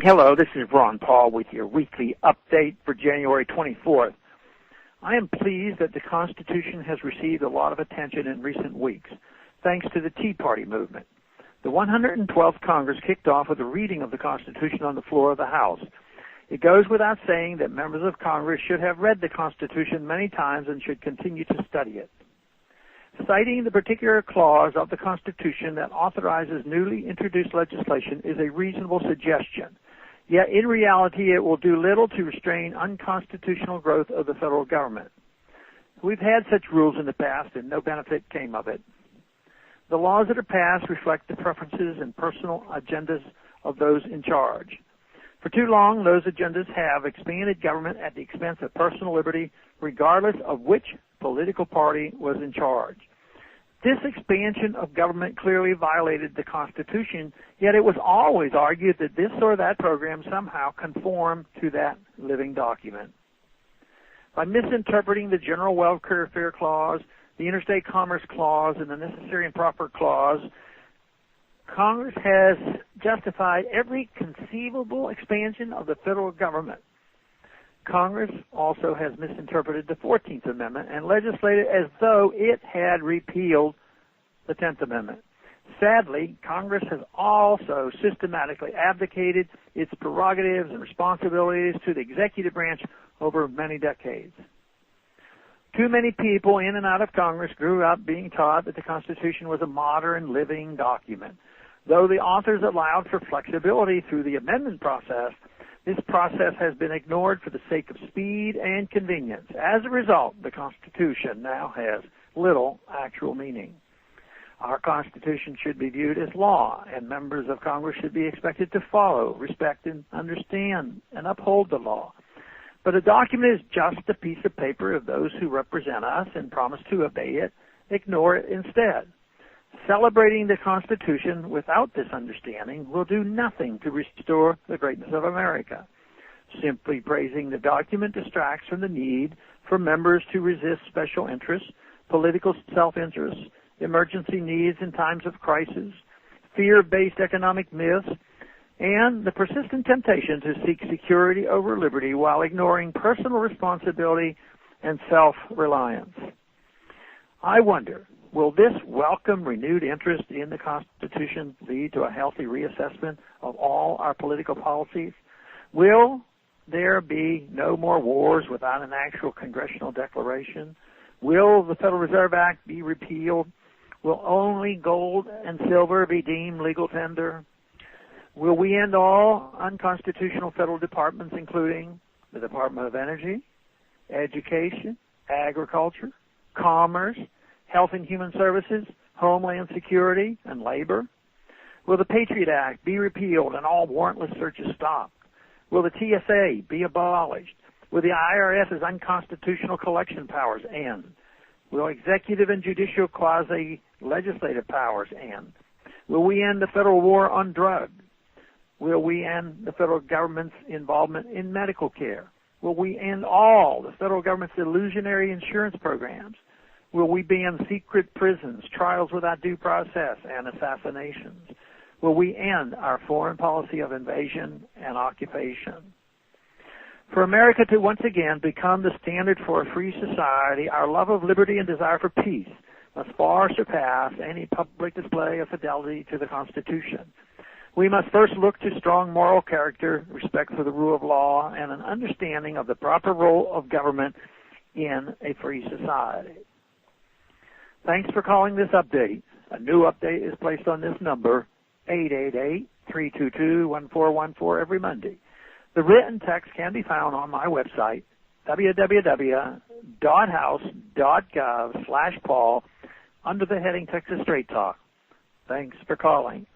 Hello, this is Ron Paul with your weekly update for January 24th. I am pleased that the Constitution has received a lot of attention in recent weeks, thanks to the Tea Party movement. The 112th Congress kicked off with a reading of the Constitution on the floor of the House. It goes without saying that members of Congress should have read the Constitution many times and should continue to study it. Citing the particular clause of the Constitution that authorizes newly introduced legislation is a reasonable suggestion. Yet, in reality, it will do little to restrain unconstitutional growth of the federal government. We've had such rules in the past, and no benefit came of it. The laws that are passed reflect the preferences and personal agendas of those in charge. For too long, those agendas have expanded government at the expense of personal liberty, regardless of which political party was in charge. This expansion of government clearly violated the Constitution, yet it was always argued that this or that program somehow conformed to that living document. By misinterpreting the General Welfare Clause, the Interstate Commerce Clause, and the Necessary and Proper Clause, Congress has justified every conceivable expansion of the federal government. Congress also has misinterpreted the 14th Amendment and legislated as though it had repealed the 10th Amendment. Sadly, Congress has also systematically abdicated its prerogatives and responsibilities to the executive branch over many decades. Too many people in and out of Congress grew up being taught that the Constitution was a modern, living document. Though the authors allowed for flexibility through the amendment process, this process has been ignored for the sake of speed and convenience. As a result, the Constitution now has little actual meaning. Our Constitution should be viewed as law, and members of Congress should be expected to follow, respect, and understand and uphold the law. But a document is just a piece of paper if those who represent us and promise to obey it ignore it instead. Celebrating the Constitution without this understanding will do nothing to restore the greatness of America. Simply praising the document distracts from the need for members to resist special interests, political self-interest, emergency needs in times of crisis, fear-based economic myths, and the persistent temptation to seek security over liberty while ignoring personal responsibility and self-reliance. I wonder, will this welcome renewed interest in the Constitution lead to a healthy reassessment of all our political policies? Will there be no more wars without an actual congressional declaration? Will the Federal Reserve Act be repealed? Will only gold and silver be deemed legal tender? Will we end all unconstitutional federal departments, including the Department of Energy, Education, Agriculture, Commerce, Health and Human Services, Homeland Security, and Labor? Will the Patriot Act be repealed and all warrantless searches stopped? Will the TSA be abolished? Will the IRS's unconstitutional collection powers end? Will executive and judicial quasi-legislative powers end? Will we end the federal war on drugs? Will we end the federal government's involvement in medical care? Will we end all the federal government's illusionary insurance programs? Will we ban secret prisons, trials without due process, and assassinations? Will we end our foreign policy of invasion and occupation? For America to once again become the standard for a free society, our love of liberty and desire for peace must far surpass any public display of fidelity to the Constitution. We must first look to strong moral character, respect for the rule of law, and an understanding of the proper role of government in a free society. Thanks for calling this update. A new update is placed on this number, 888-322-1414, every Monday. The written text can be found on my website, www.house.gov/Paul, under the heading Texas Straight Talk. Thanks for calling.